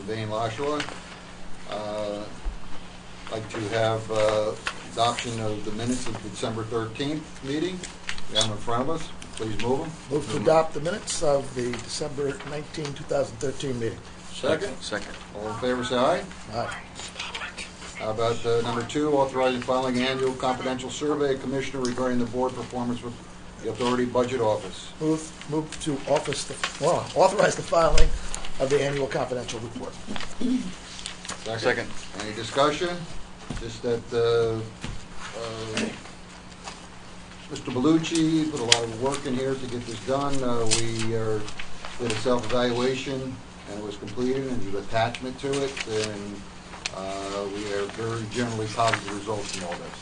Dane Lashua. Like to have adoption of the minutes of the December 13th meeting. We have them in front of us. Please move them. Move to adopt the minutes of the December 19, 2013 meeting. Second? Second. All in favor, say aye. Aye. How about number 2, authorizing filing annual confidential survey of commissioner regarding the board performance with the authority budget office. Move to authorize the filing of the annual confidential report. Second. Any discussion? Just that Mr. Bellucci put a lot of work in here to get this done. We did a self-evaluation and it was completed, and there's an attachment to it, and we have very generally positive results from all this.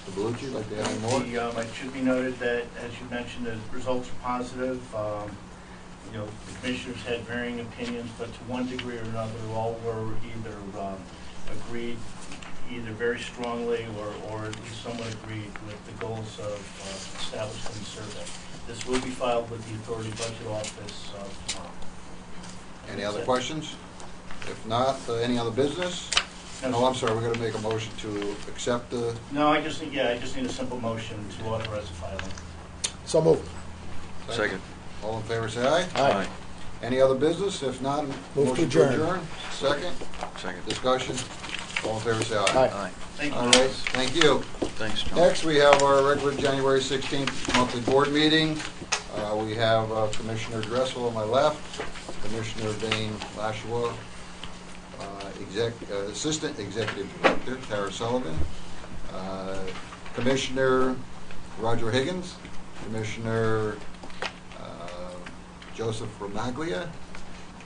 Mr. Bellucci, like to add any more? It should be noted that, as you mentioned, the results are positive. The commissioners had varying opinions, but to one degree or another, all were either agreed either very strongly or at least somewhat agreed with the goals of establishing the survey. This will be filed with the authority budget office tomorrow. Any other questions? If not, any other business? No, I'm sorry, we're going to make a motion to accept the... No, I just need a simple motion to authorize the filing. So moved. Second. All in favor, say aye. Aye. Any other business? If not, motion to to adjourn. Second. Second. Discussion. All in favor, say aye. Aye. Thank you. All right, thank you. Thanks, John. Next, we have our regular January 16th monthly board meeting. We have Commissioner Dressel on my left, Commissioner Dane Lashua, Assistant Executive Director Tara Sullivan, Commissioner Roger Higgins, Commissioner Joseph Romaglia,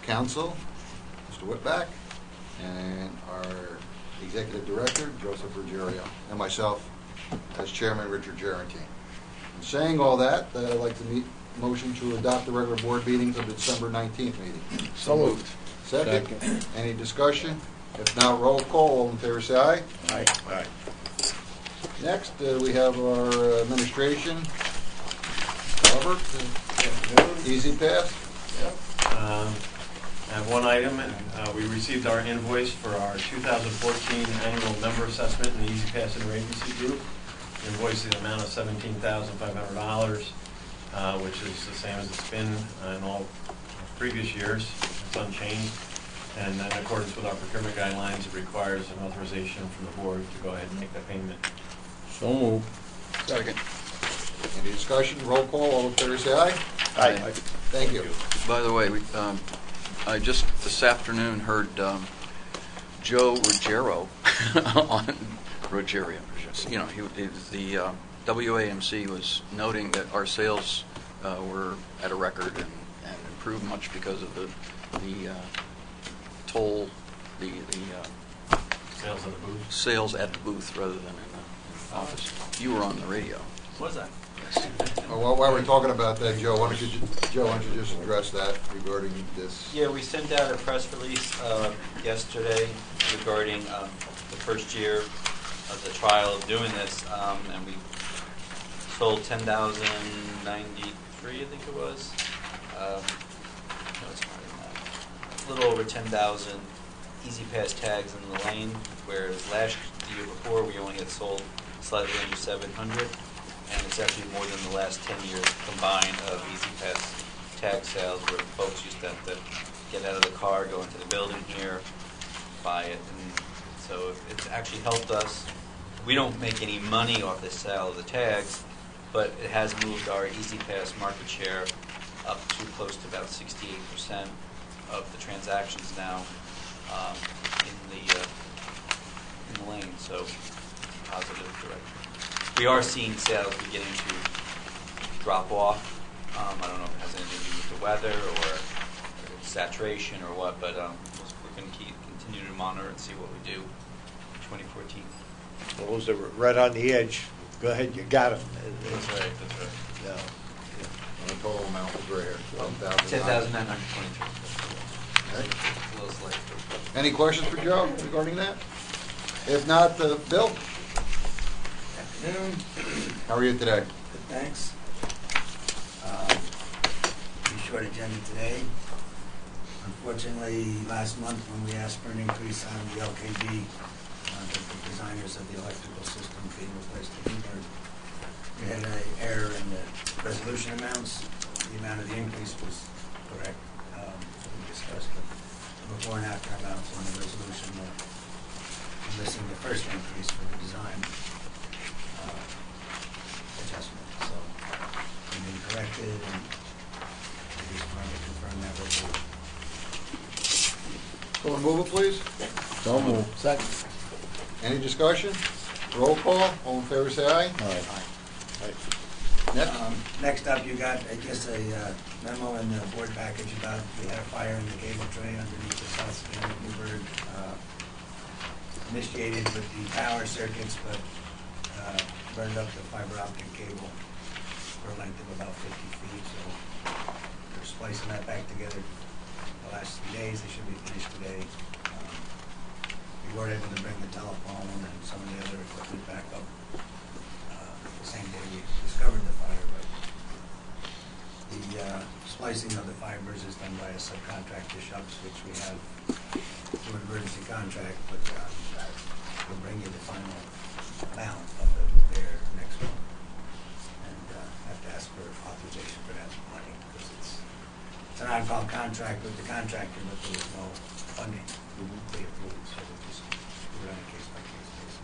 Counsel Mr. Whitback, and our Executive Director Joseph Ruggiero, and myself as Chairman Richard Gerantine. In saying all that, I'd like to motion to adopt the regular board meetings of the December 19th meeting. So moved. Second. Any discussion? If not, roll call. All in favor, say aye. Aye. Aye. Next, we have our administration. Robert, Easy Pass. I have one item, and we received our invoice for our 2014 annual member assessment in the Easy Pass Interagency Group. The invoice is the amount of $17,500, which is the same as it's been in all previous years. It's unchanged. And in accordance with our procurement guidelines, it requires an authorization from the board to go ahead and make that payment. So moved. Second. Any discussion? Roll call. All in favor, say aye. Aye. Thank you. By the way, I just this afternoon heard Joe Ruggiero on Ruggiero. You know, the WAMC was noting that our sales were at a record and improved much because of the toll, the Sales at the booth. sales at the booth rather than in the office. You were on the radio. What was that? Well, while we're talking about that, Joe, why don't you just address that regarding this? Yeah, we sent out a press release yesterday regarding the first year of the trial of doing this, and we sold 10,093, I think it was. No, it's more than that. A little over 10,000 Easy Pass tags in the lane, whereas the year before we only had sold slightly under 700. And it's actually more than the last 10 years combined of Easy Pass tag sales, where folks used to have to get out of the car, go into the building here, buy it. And so it's actually helped us. We don't make any money off the sale of the tags, but it has moved our Easy Pass market share up to close to about 68% of the transactions now in the lane. So positive direction. We are seeing sales beginning to drop off. I don't know if it has anything to do with the weather or saturation or what, but we're going to continue to monitor and see what we do in 2014. Those that were right on the edge, go ahead, you got them. That's right. No. The total amount was right here. 10,923. Okay. A little slight. Any questions for Joe regarding that? If not, Bill? Afternoon. How are you today? Good, thanks. Pretty short agenda today. Unfortunately, last month when we asked for an increase on the LKB, the designers of the electrical system being replaced with Bloomberg, we had an error in the resolution amounts. The amount of the increase was correct. We discussed the before and after amounts on the resolution. We're missing the first increase for the design adjustment. So we've been corrected, and we just wanted to confirm that resolution. Someone move it, please. So moved. Second. Any discussion? Roll call. All in favor, say aye. Next. Next up, you got, I guess, a memo in the board package about we had a fire in the cable tray underneath the south span of Newburgh. Initiated with the power circuits, but burned up the fiber optic cable for a length of about 50 feet. So we're splicing that back together the last 3 days. They should be finished today. We were able to bring the telephone and some of the other equipment back up the same day we discovered the fire, but the splicing of the fibers is done by a subcontractor, Shucks, which we have through an emergency contract, but we'll bring you the final amount of the repair next month. And have to ask for authorization for that money, because it's an on-call contract with the contractor, but there was no funding they approved, so we just do it on a case-by-case basis.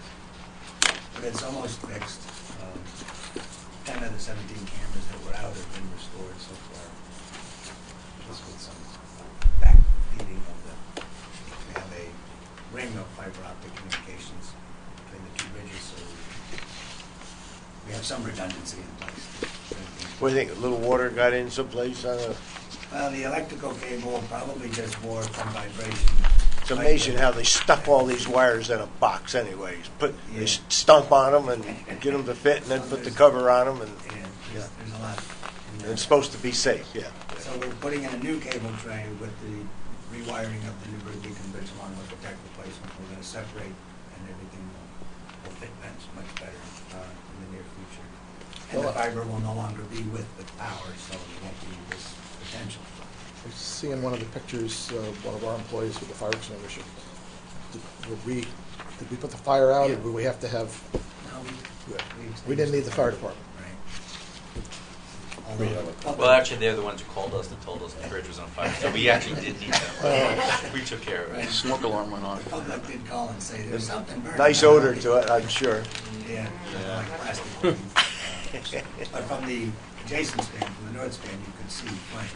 But it's almost fixed. 10 of the 17 cameras that were out have been restored so far, just with some back feeding of the, we have a ring of fiber optic communications between the two bridges, so we have some redundancy in place. What do you think, a little water got in someplace on a... Well, the electrical cable probably just bore from vibration. It's amazing how they stuff all these wires in a box anyways. They stomp on them and get them to fit, and then put the cover on them, and Yeah, there's a lot in there. it's supposed to be safe, yeah. So we're putting in a new cable tray with the rewiring of the Newburgh Beacon Bridge along with the deck replacement. We're going to separate, and everything will fit much better in the near future. And the fiber will no longer be with the power, so it won't be this potential. I see in one of the pictures, one of our employees with the fire extinguisher. Did we put the fire out, or do we have to have? No, We didn't need the fire department. Right. Well, actually, they're the ones who called us and told us the bridge was on fire, so we actually did need them. We took care of it. Smoke alarm went on. The public did call and say there's something burning. Nice odor to it, I'm sure. Yeah, like plastic. But from the adjacent span, from the north span, you could see flames.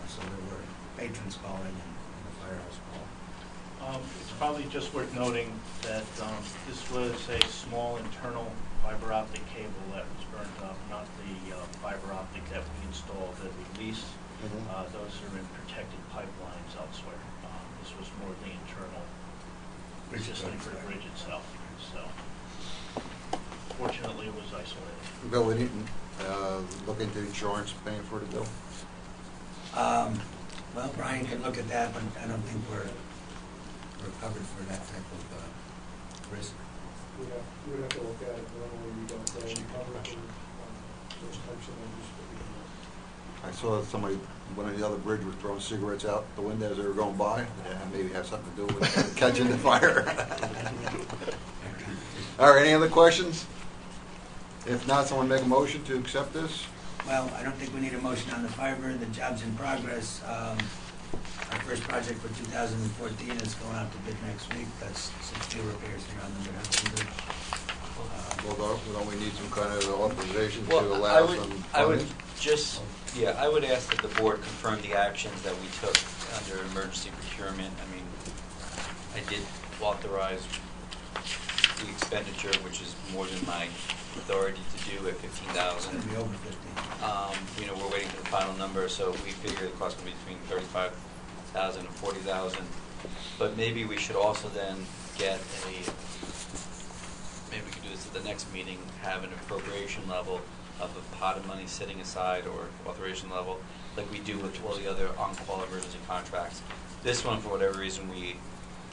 So there were patrons calling and the firehouse call. It's probably just worth noting that this was a small internal fiber optic cable that was burned up, not the fiber optic that we installed at release. Those are in protected pipelines elsewhere. This was more the internal system for the bridge itself. So fortunately, it was isolated. Bill, we didn't look into insurance paying for the bill? Well, Brian can look at that, but I don't think we're covered for that type of risk. We would have to look at it. Normally, we don't cover for those types of numbers. I saw somebody, one of the other bridge was throwing cigarettes out the window as they were going by. Yeah, maybe have something to do with catching the fire. All right, any other questions? If not, someone make a motion to accept this? Well, I don't think we need a motion on the fiber. The job's in progress. Our first project for 2014 is going out to bid next week. That's some steel repairs here on the Manhattan Bridge. Well, don't we need some kind of authorization to Well, allow some I would funding? just, I would ask that the board confirm the actions that we took under emergency procurement. I mean, I did authorize the expenditure, which is more than my authority to do at $15,000. It's going to be over 15. We're waiting for the final number, so we figure the cost will be between $35,000 and $40,000. But maybe we should also then get maybe we could do this at the next meeting, have an appropriation level of a pot of money sitting aside, or authorization level, like we do with all the other on-call emergency contracts. This one, for whatever reason, we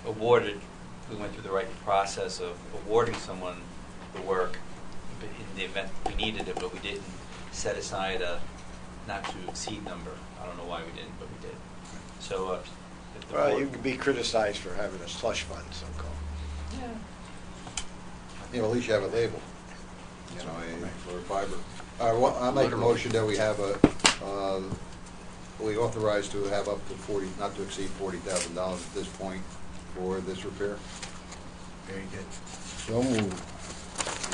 went through the right process of awarding someone the work in the event we needed it, but we didn't set aside a not to exceed number. I don't know why we didn't, but we did. So the Well, board- you could be criticized for having a slush fund, so-called. Yeah. You know, at least you have a label, you know, for fiber. Well, I make a motion that we have we authorize to have up to 40, not to exceed $40,000 at this point for this repair. Very good. So moved.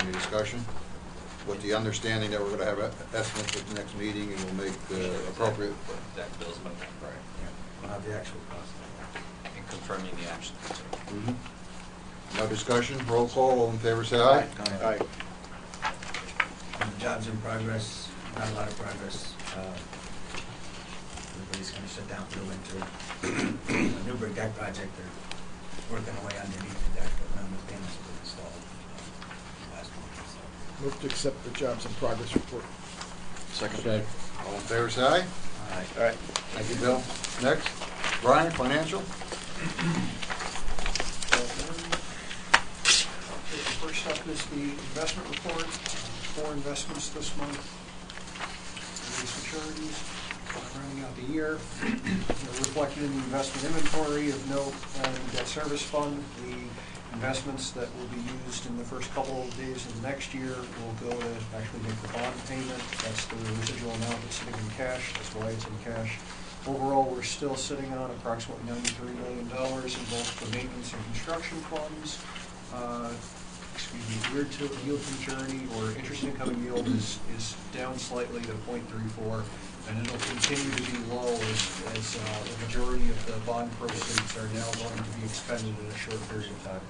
Any discussion? With the understanding that we're going to have estimates at the next meeting and we'll make appropriate. Exact bills by then. Right. Yeah, we'll have the actual cost. And confirming the action. No discussion, roll call, all in favor say aye. Aye. And the jobs in progress, not a lot of progress. Everybody's gonna shut down for the winter. The Newburgh deck project, they're working away underneath the deck, but none of the panels have been installed last month, so. Move to accept the jobs in progress report. Second. All in favor say aye. All right. Thank you, Bill. Next, Brian, financial? First up is the investment report, 4 investments this month. These maturities, rounding out the year. They're reflected in the investment inventory of note and debt service fund. The investments that will be used in the first couple of days of the next year will go to actually make the bond payment. That's the residual amount that's sitting in cash. That's why it's in cash. Overall, we're still sitting on approximately $93 million in both the maintenance and construction funds. Yield to maturity or interest income yield is down slightly to 0.34, and it'll continue to be low as the majority of the bond proceeds are now going to be expended in a short period of time.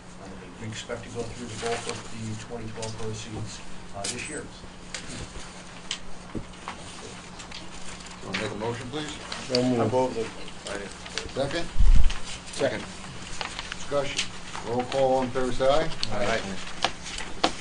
We expect to go through the bulk of the 2012 proceeds this year. Want to make a motion, please? So I moved. move the, Second? Second. Discussion. Roll call, all in favor say aye. Aye.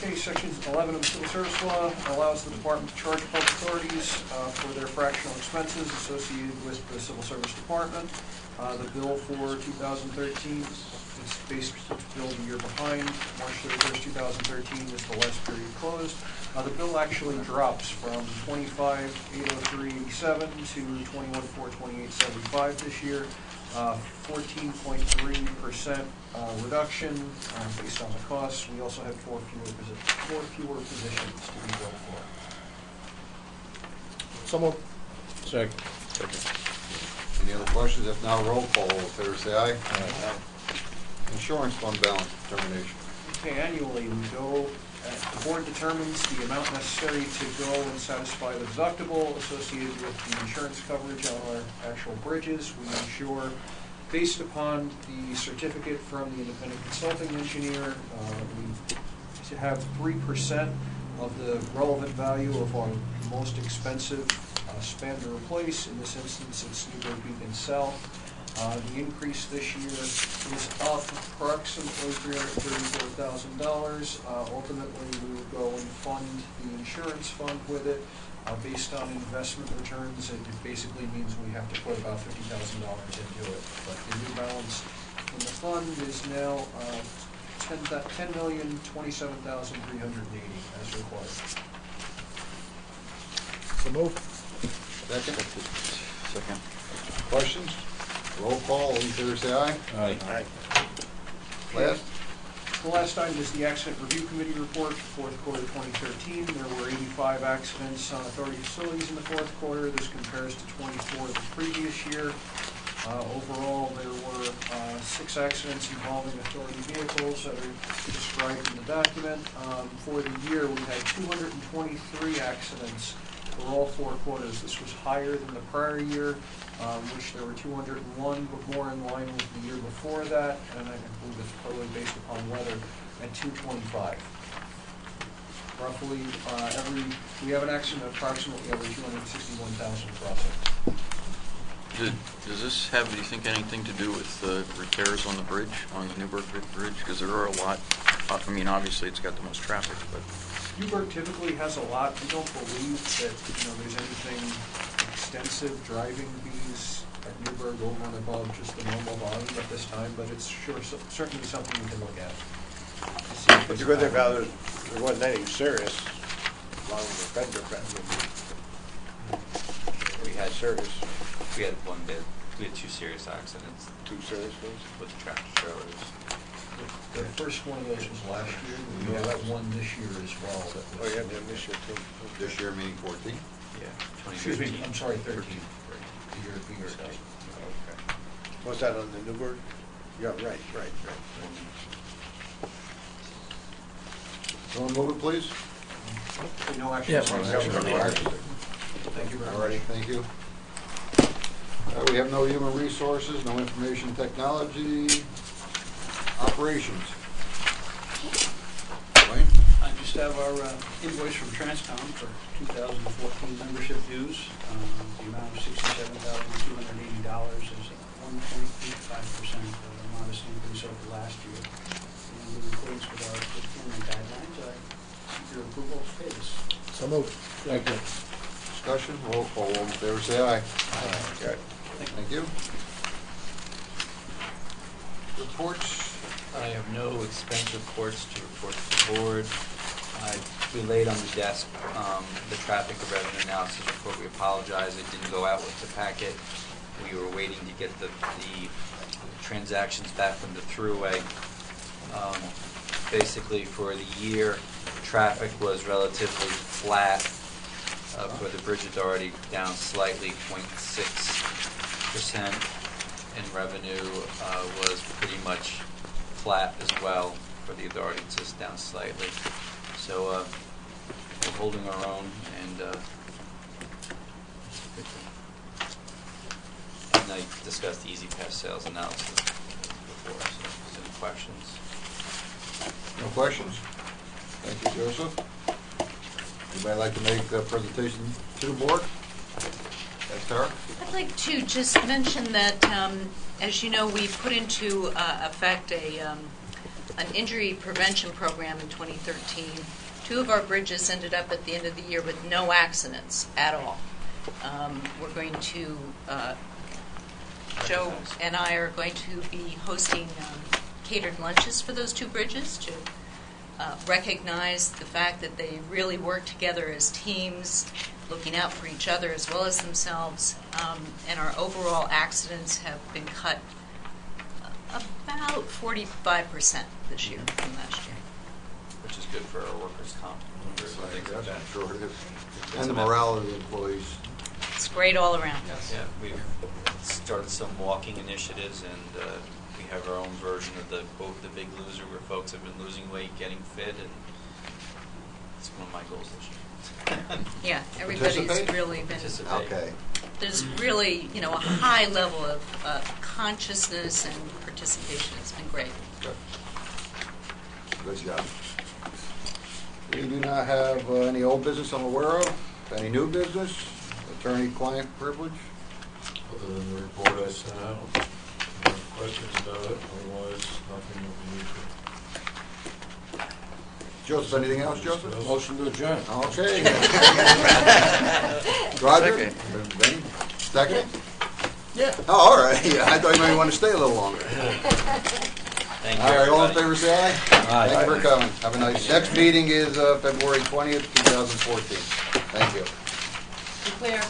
Okay, Section 11 of the Civil Service Law allows the department to charge public authorities for their fractional expenses associated with the Civil Service Department. The bill for 2013, it's basically billed a year behind. March 31st, 2013 is the last period closed. The bill actually drops from 25,803.87 to 21,428.75 this year. 14.3% reduction based on the costs. We also had four fewer positions to be billed for. So moved. Second. Any other questions? If not, roll call, all in favor say aye. Insurance fund balance determination. Okay, annually we go, the board determines the amount necessary to go and satisfy the deductible associated with the insurance coverage on our actual bridges. We insure based upon the certificate from the independent consulting engineer. We have 3% of the relevant value of our most expensive span to replace. In this instance, it's Newburgh Beacon South. The increase this year is up approximately $334,000. Ultimately, we will go and fund the insurance fund with it. Based on investment returns, it basically means we have to put about $50,000 into it. But the new balance in the fund is now $10,027,380 as required. So moved. Second? Second. Questions? Roll call, all in favor say aye. Aye. Last? The last item is the Accident Review Committee report for fourth quarter 2013. There were 85 accidents on authority facilities in the fourth quarter. This compares to 24 the previous year. Overall, there were 6 accidents involving authority vehicles that are described in the document. For the year, we had 223 accidents for all 4 quarters. This was higher than the prior year, which there were 201, but more in line with the year before that, and I believe it's probably based upon weather, at 225. Roughly, we have an accident approximately every 261,000 crossings. Does this have, do you think, anything to do with the repairs on the bridge, on the Newburgh Bridge? Because there are a lot, I mean, obviously it's got the most traffic, but... Newburgh typically has a lot. We don't believe that there's anything extensive driving fees at Newburgh over and above just the normal volume at this time, but it's certainly something we can look at. it's a good thing about it, there wasn't anything serious along with the fender. We had Serious. We had one bid. We had 2 serious accidents 2 serious ones? with the tractor trailers. The first one of those was last year. We have one this year as well. That Oh, was, you had one this year too? This year meaning 14? Yeah, excuse me, 2013. I'm sorry, 13. The year ago. Okay. Was that on the Newburgh? Yeah, right. Someone move it, please. Okay, no action. Yeah, No action. Thank you very All righty, much. thank you. We have no human resources, no information technology, operations. Wayne? I just have our invoice from Transcom for 2014 membership dues. The amount of $67,280 is 1.85%, a modest increase over last year. And in accordance with our procurement guidelines, I seek your approval to pay this. So moved. Thank you. Discussion, roll call, all in favor, say aye. Okay. Thank you. Reports? I have no expense reports to report to the board. I relayed on the desk the traffic and revenue analysis report. We apologize, it didn't go out with the packet. We were waiting to get the transactions back from the thruway. Basically, for the year, traffic was relatively flat. For the Bridge Authority, down slightly, 0.6%, and revenue was pretty much flat as well for the authority, just down slightly. So we're holding our own, and it's a good thing. And I discussed the Easy Pass sales analysis before, so if there's any questions. No questions? Thank you, Joseph. Anybody like to make a presentation to the board? Yes, Tara? I'd like to just mention that, as you know, we put into effect an injury prevention program in 2013. 2 of our bridges ended up at the end of the year with no accidents at all. We're going to, Joe and I are going to be hosting catered lunches for those 2 bridges to recognize the fact that they really work together as teams, looking out for each other as well as themselves, and our overall accidents have been cut about 45% this year from last year. Which is good for our workers' comp. Things like Yes, that. I'm sure it is. And the morale of the employees. It's great all around. Yeah, we've started some walking initiatives, and we have our own version of the quote, "The Big Loser," where folks have been losing weight, getting fit, and it's one of my goals this year. Yeah, everybody's Participate? really been, Participate. Okay. there's really, a high level of consciousness and participation. It's been great. Good. Good job. We do not have any old business I'm aware of. Any new business? Attorney-client privilege? Other than the report I sent out, no questions about it, otherwise nothing that we need to. Joseph, anything else, Joseph? Motion to adjourn. Okay. Roger? Second. Benny? Second? Yeah. Oh, all right. Yeah, I thought you might want to stay a little longer. Thank you, All right, all in everybody. favor, say aye. Aye. Thank you for coming. Have a nice, next meeting is February 20th, 2014. Thank you. Be clear.